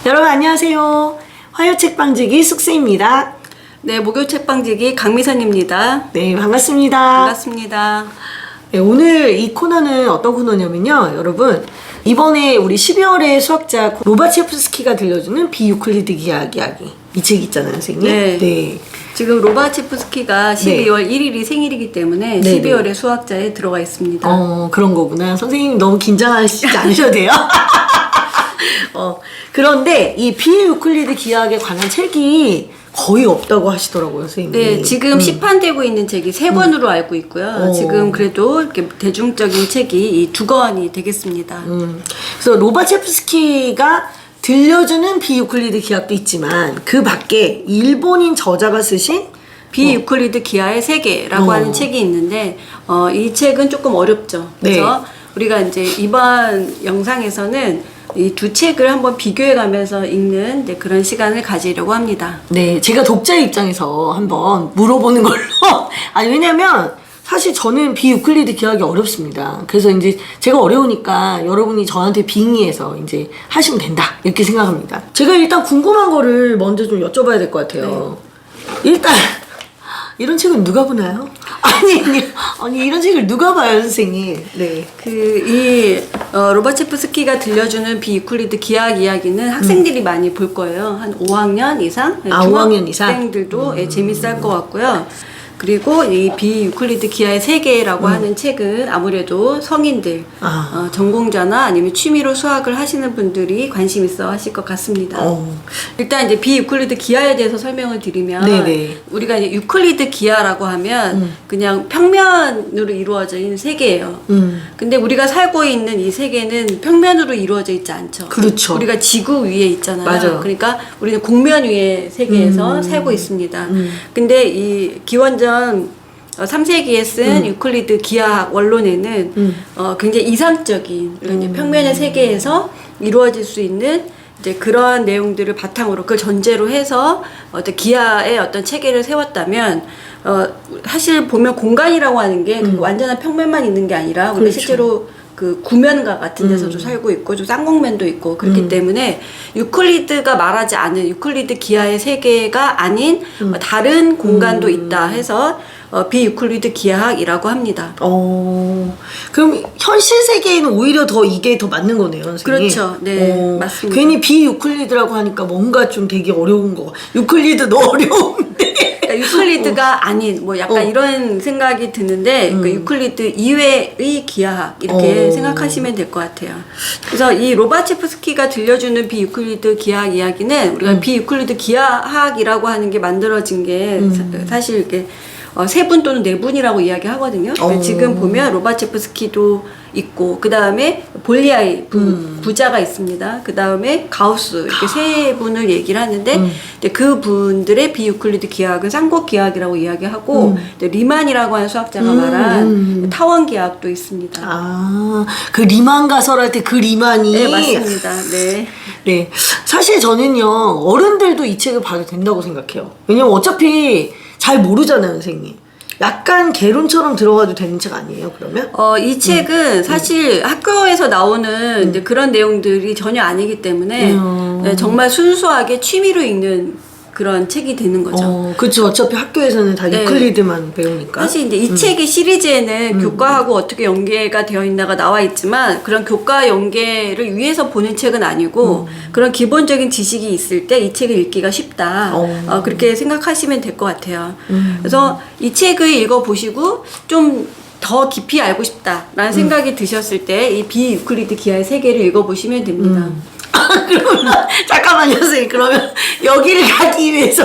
여러분 안녕하세요. 화요책방지기 숙세입니다. 네, 목요책방지기 강미선입니다. 네, 반갑습니다. 반갑습니다. 네, 오늘 이 코너는 어떤 코너냐면요. 여러분, 이번에 우리 12월에 수학자 로바체프스키가 들려주는 비유클리드 기하학 이야기. 이 책 있잖아요, 선생님. 네. 지금 로바체프스키가 12월 1일이 생일이기 때문에 네, 12월에 수학자에 들어가 있습니다. 그런 거구나. 선생님 너무 긴장하시지 않으셔도 돼요. 그런데 이 비유클리드 기하학에 관한 책이 거의 없다고 하시더라고요, 선생님. 네, 지금 시판되고 있는 책이 3권으로 알고 있고요. 지금 그래도 이렇게 대중적인 책이 이 2권이 되겠습니다. 그래서 로바체프스키가 들려주는 비유클리드 기하학도 있지만 그 밖에 일본인 저자가 쓰신 비유클리드 기하의 세계라고 하는 책이 있는데 이 책은 조금 어렵죠. 그래서 우리가 이제 이번 영상에서는 이 두 책을 한번 비교해 가면서 읽는 그런 시간을 가지려고 합니다. 네, 제가 독자 입장에서 한번 물어보는 걸로. 아니, 왜냐면 사실 저는 비유클리드 기하학이 어렵습니다. 그래서 이제 제가 어려우니까 여러분이 저한테 빙의해서 이제 하시면 된다. 이렇게 생각합니다. 제가 일단 궁금한 거를 먼저 좀 여쭤봐야 될 것 같아요. 일단, 이런 책은 누가 보나요? 아니 이런 책을 누가 봐요, 선생님? 네. 로바체프스키가 들려주는 비유클리드 기하학 이야기는 학생들이 많이 볼 거예요. 한 5학년 이상? 5학년 이상? 학생들도 재밌을 것 같고요. 그리고 이 비유클리드 기하의 세계라고 하는 책은 아무래도 성인들, 전공자나 아니면 취미로 수학을 하시는 분들이 관심 있어 하실 것 같습니다. 일단 이제 비유클리드 기하에 대해서 설명을 드리면 우리가 이제 유클리드 기하라고 하면 그냥 평면으로 이루어져 있는 세계예요. 근데 우리가 살고 있는 이 세계는 평면으로 이루어져 있지 않죠. 그렇죠. 우리가 지구 위에 있잖아요. 맞아요. 그러니까 우리는 공면 위의 세계에서 살고 있습니다. 근데 이 기원전 3세기에 쓴 유클리드 기하학 원론에는 굉장히 이상적인 이제 평면의 세계에서 이루어질 수 있는 이제 그러한 내용들을 바탕으로 그걸 전제로 해서 어떤 기하의 어떤 체계를 세웠다면 사실 보면 공간이라고 하는 게 완전한 평면만 있는 게 아니라 우리가 실제로 그 구면가 같은 데서도 살고 있고 좀 쌍곡면도 있고 그렇기 때문에 유클리드가 말하지 않은 유클리드 기하의 세계가 아닌 다른 공간도 있다 해서 비유클리드 기하학이라고 합니다. 그럼 현실 세계에는 오히려 더 이게 더 맞는 거네요, 선생님. 그렇죠. 네, 맞습니다. 괜히 비유클리드라고 하니까 뭔가 좀 되게 어려운 거. 유클리드도 어려운데. 그러니까 유클리드가 아닌 뭐 약간 이런 생각이 드는데 그 유클리드 이외의 기하학 이렇게 생각하시면 될 것 같아요. 그래서 이 로바체프스키가 들려주는 비유클리드 기하학 이야기는 우리가 비유클리드 기하학이라고 하는 게 만들어진 게 사실 이렇게 세 분 또는 네 분이라고 이야기하거든요. 지금 보면 로바체프스키도 있고 그 다음에 볼리아이 부자가 있습니다. 그 다음에 가우스 이렇게 세 분을 얘기를 하는데 그 분들의 비유클리드 기하학은 쌍곡 기하학이라고 이야기하고 리만이라고 하는 수학자가 말한 타원 기하학도 있습니다. 그 리만 가설할 때 그 리만이. 네, 맞습니다. 네. 네. 사실 저는요 어른들도 이 책을 봐도 된다고 생각해요. 왜냐면 어차피 잘 모르잖아요, 선생님. 약간 개론처럼 들어가도 되는 책 아니에요, 그러면? 이 책은 사실 학교에서 나오는 이제 그런 내용들이 전혀 아니기 때문에 정말 순수하게 취미로 읽는 그런 책이 되는 거죠. 그렇죠. 어차피 학교에서는 다 유클리드만 배우니까. 사실 이제 이 책의 시리즈에는 교과하고 어떻게 연계가 되어 있나가 나와 있지만 그런 교과 연계를 위해서 보는 책은 아니고 그런 기본적인 지식이 있을 때 이 책을 읽기가 쉽다. 그렇게 생각하시면 될 것 같아요. 그래서 이 책을 읽어보시고 좀 더 깊이 알고 싶다라는 생각이 드셨을 때 이 비유클리드 기하의 세계를 읽어보시면 됩니다. 그러면 잠깐만요, 선생님. 그러면 여기를 가기 위해서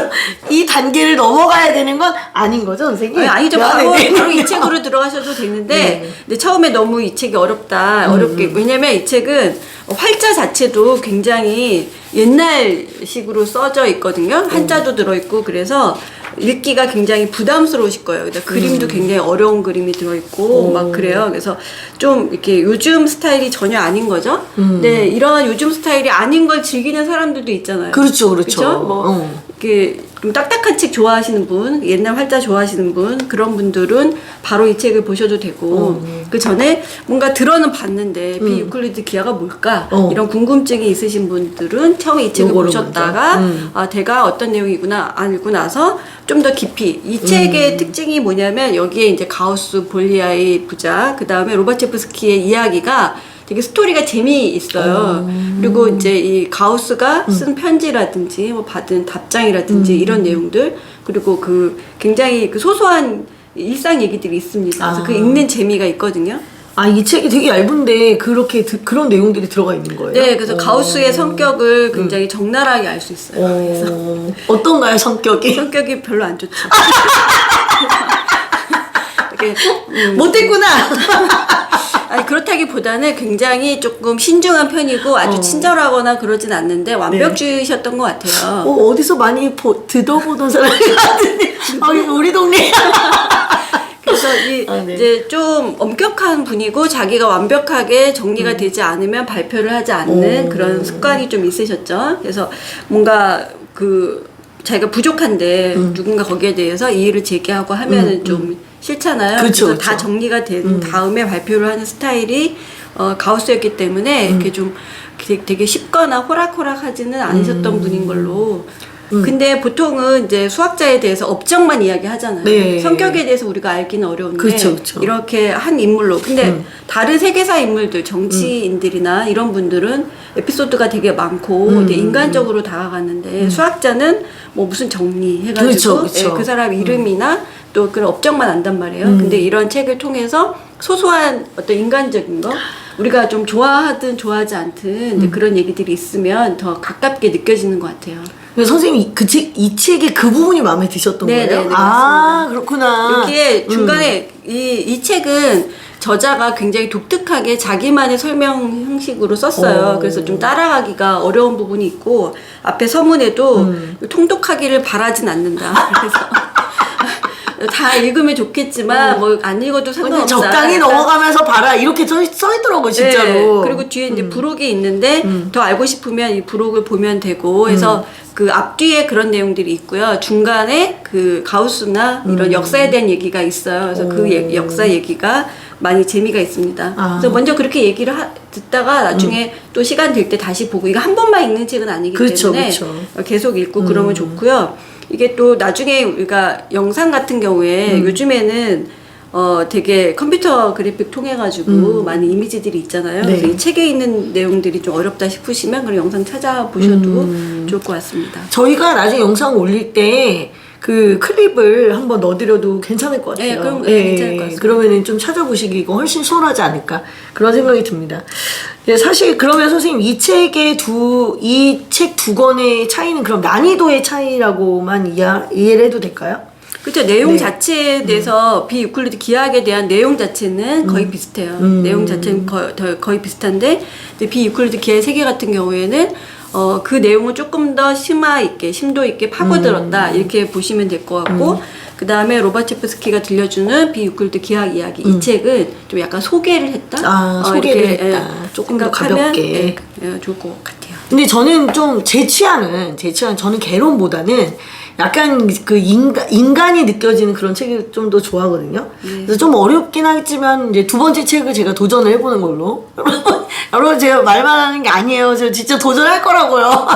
이 단계를 넘어가야 되는 건 아닌 거죠, 선생님? 아니죠. 바로 이 책으로 들어가셔도 되는데 근데 처음에 너무 이 책이 어렵게 왜냐면 이 책은 활자 자체도 굉장히 옛날식으로 써져 있거든요. 한자도 들어있고 그래서 읽기가 굉장히 부담스러우실 거예요. 그림도 굉장히 어려운 그림이 들어있고 막 그래요. 그래서 좀 이렇게 요즘 스타일이 전혀 아닌 거죠. 근데 이런 요즘 스타일이 아닌 걸 즐기는 사람들도 있잖아요. 그렇죠. 그렇죠? 뭐 이렇게 좀 딱딱한 책 좋아하시는 분, 옛날 활자 좋아하시는 분, 그런 분들은 바로 이 책을 보셔도 되고, 그 전에 뭔가 들어는 봤는데 비유클리드 기하가 뭘까? 이런 궁금증이 있으신 분들은 처음에 이 책을 보셨다가 아, 대가 어떤 내용이구나 알고 나서 좀 더 깊이 이 책의 특징이 뭐냐면 여기에 이제 가우스, 볼리아의 부자, 그 다음에 로바체프스키의 이야기가 되게 스토리가 재미있어요. 그리고 이제 이 가우스가 쓴 편지라든지 뭐 받은 답장이라든지 이런 내용들, 그리고 그 굉장히 그 소소한 일상 얘기들이 있습니다. 그래서 그 읽는 재미가 있거든요. 아, 이 책이 되게 얇은데 그렇게 그런 내용들이 들어가 있는 거예요? 네, 그래서 가우스의 성격을 굉장히 적나라하게 알 수 있어요. 그래서 어떤가요, 성격이? 성격이 별로 안 좋죠. 이렇게, 못됐구나! 아니, 그렇다기보다는 굉장히 조금 신중한 편이고 아주 친절하거나 그러진 않는데 완벽주의셨던 것 같아요. 어디서 많이 듣어보던 사람이 같은데. 아, 우리 동네. 그래서 이제 좀 엄격한 분이고 자기가 완벽하게 정리가 되지 않으면 발표를 하지 않는 그런 습관이 좀 있으셨죠. 그래서 뭔가 그 자기가 부족한데 누군가 거기에 대해서 이의를 제기하고 하면은 좀 싫잖아요. 그쵸, 그래서 다 정리가 된 다음에 발표를 하는 스타일이 가우스였기 때문에 이렇게 좀 되게 쉽거나 호락호락하지는 않으셨던 분인 걸로. 근데 보통은 이제 수학자에 대해서 업적만 이야기하잖아요. 네. 성격에 대해서 우리가 알기는 어려운데 그쵸. 이렇게 한 인물로. 근데 다른 세계사 인물들, 정치인들이나 이런 분들은 에피소드가 되게 많고 되게 인간적으로 다가갔는데 수학자는 뭐 무슨 정리해가지고 그쵸. 예, 그 사람 이름이나 또 그런 업적만 안단 말이에요. 근데 이런 책을 통해서 소소한 어떤 인간적인 거, 우리가 좀 좋아하든 좋아하지 않든 그런 얘기들이 있으면 더 가깝게 느껴지는 것 같아요. 선생님, 이 책의 그 부분이 마음에 드셨던 네, 거예요? 네, 네, 아, 그렇구나. 여기에 중간에 이 책은 저자가 굉장히 독특하게 자기만의 설명 형식으로 썼어요. 그래서 좀 따라가기가 어려운 부분이 있고, 앞에 서문에도 통독하기를 바라진 않는다. 그래서 다 읽으면 좋겠지만 뭐 안 읽어도 상관없다. 적당히 넘어가면서 봐라 이렇게 써 있더라고요, 진짜로. 네, 그리고 뒤에 이제 부록이 있는데 더 알고 싶으면 이 부록을 보면 되고 해서 그 앞뒤에 그런 내용들이 있고요. 중간에 그 가우스나 이런 역사에 대한 얘기가 있어요. 그래서 그 역사 얘기가 많이 재미가 있습니다. 그래서 먼저 그렇게 얘기를 듣다가 나중에 또 시간 될 때 다시 보고, 이거 한 번만 읽는 책은 아니기 때문에 계속 읽고 그러면 좋고요. 이게 또 나중에 우리가 영상 같은 경우에 요즘에는 되게 컴퓨터 그래픽 통해 가지고 많은 이미지들이 있잖아요. 네. 그래서 이 책에 있는 내용들이 좀 어렵다 싶으시면 그런 영상 찾아보셔도 좋을 것 같습니다. 저희가 나중에 영상 올릴 때 그 클립을 한번 넣어드려도 괜찮을 것 같아요. 네, 그럼 괜찮을 것 같습니다. 그러면은 좀 찾아보시기가 훨씬 수월하지 않을까 그런 생각이 듭니다. 네, 사실 그러면 선생님 이 책 두 권의 차이는 그럼 난이도의 차이라고만 이해를 해도 될까요? 그렇죠. 내용 네. 자체에 대해서 비유클리드 기하학에 대한 내용 자체는 거의 비슷해요. 내용 자체는 거의 비슷한데 이제 비유클리드 기하의 세계 같은 경우에는 그 내용을 조금 더 심도 있게 파고들었다 이렇게 보시면 될 것 같고, 그 다음에 로바체프스키가 들려주는 비유클리드 기하학 이야기 이 책은 좀 약간 소개를 했다. 소개를 이렇게, 했다. 조금 더 가볍게. 좋을 것 같아요. 근데 저는 좀 제 취향은 저는 개론보다는 약간 그 인간이 느껴지는 그런 책을 좀 더 좋아하거든요. 그래서 좀 어렵긴 하겠지만 이제 두 번째 책을 제가 도전을 해보는 걸로. 여러분 제가 말만 하는 게 아니에요. 저 진짜 도전할 거라고요.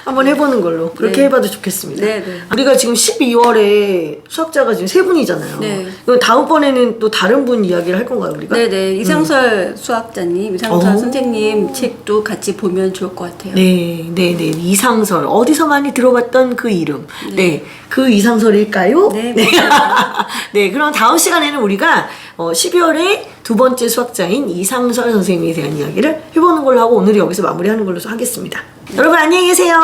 한번 해보는 걸로 그렇게 해봐도 좋겠습니다. 네, 네. 우리가 지금 12월에 수학자가 지금 3분이잖아요. 네. 그럼 다음번에는 또 다른 분 이야기를 할 건가요, 우리가? 네네. 이상설 수학자님, 이상설 선생님 책도 같이 보면 좋을 것 같아요. 네. 이상설. 어디서 많이 들어봤던 그 이름. 네. 그 이상설일까요? 네. 네, 그럼 다음 시간에는 우리가 12월에 두 번째 수학자인 이상설 선생님에 대한 이야기를 해보는 걸로 하고 오늘 여기서 마무리하는 걸로 하겠습니다. 여러분 안녕히 계세요.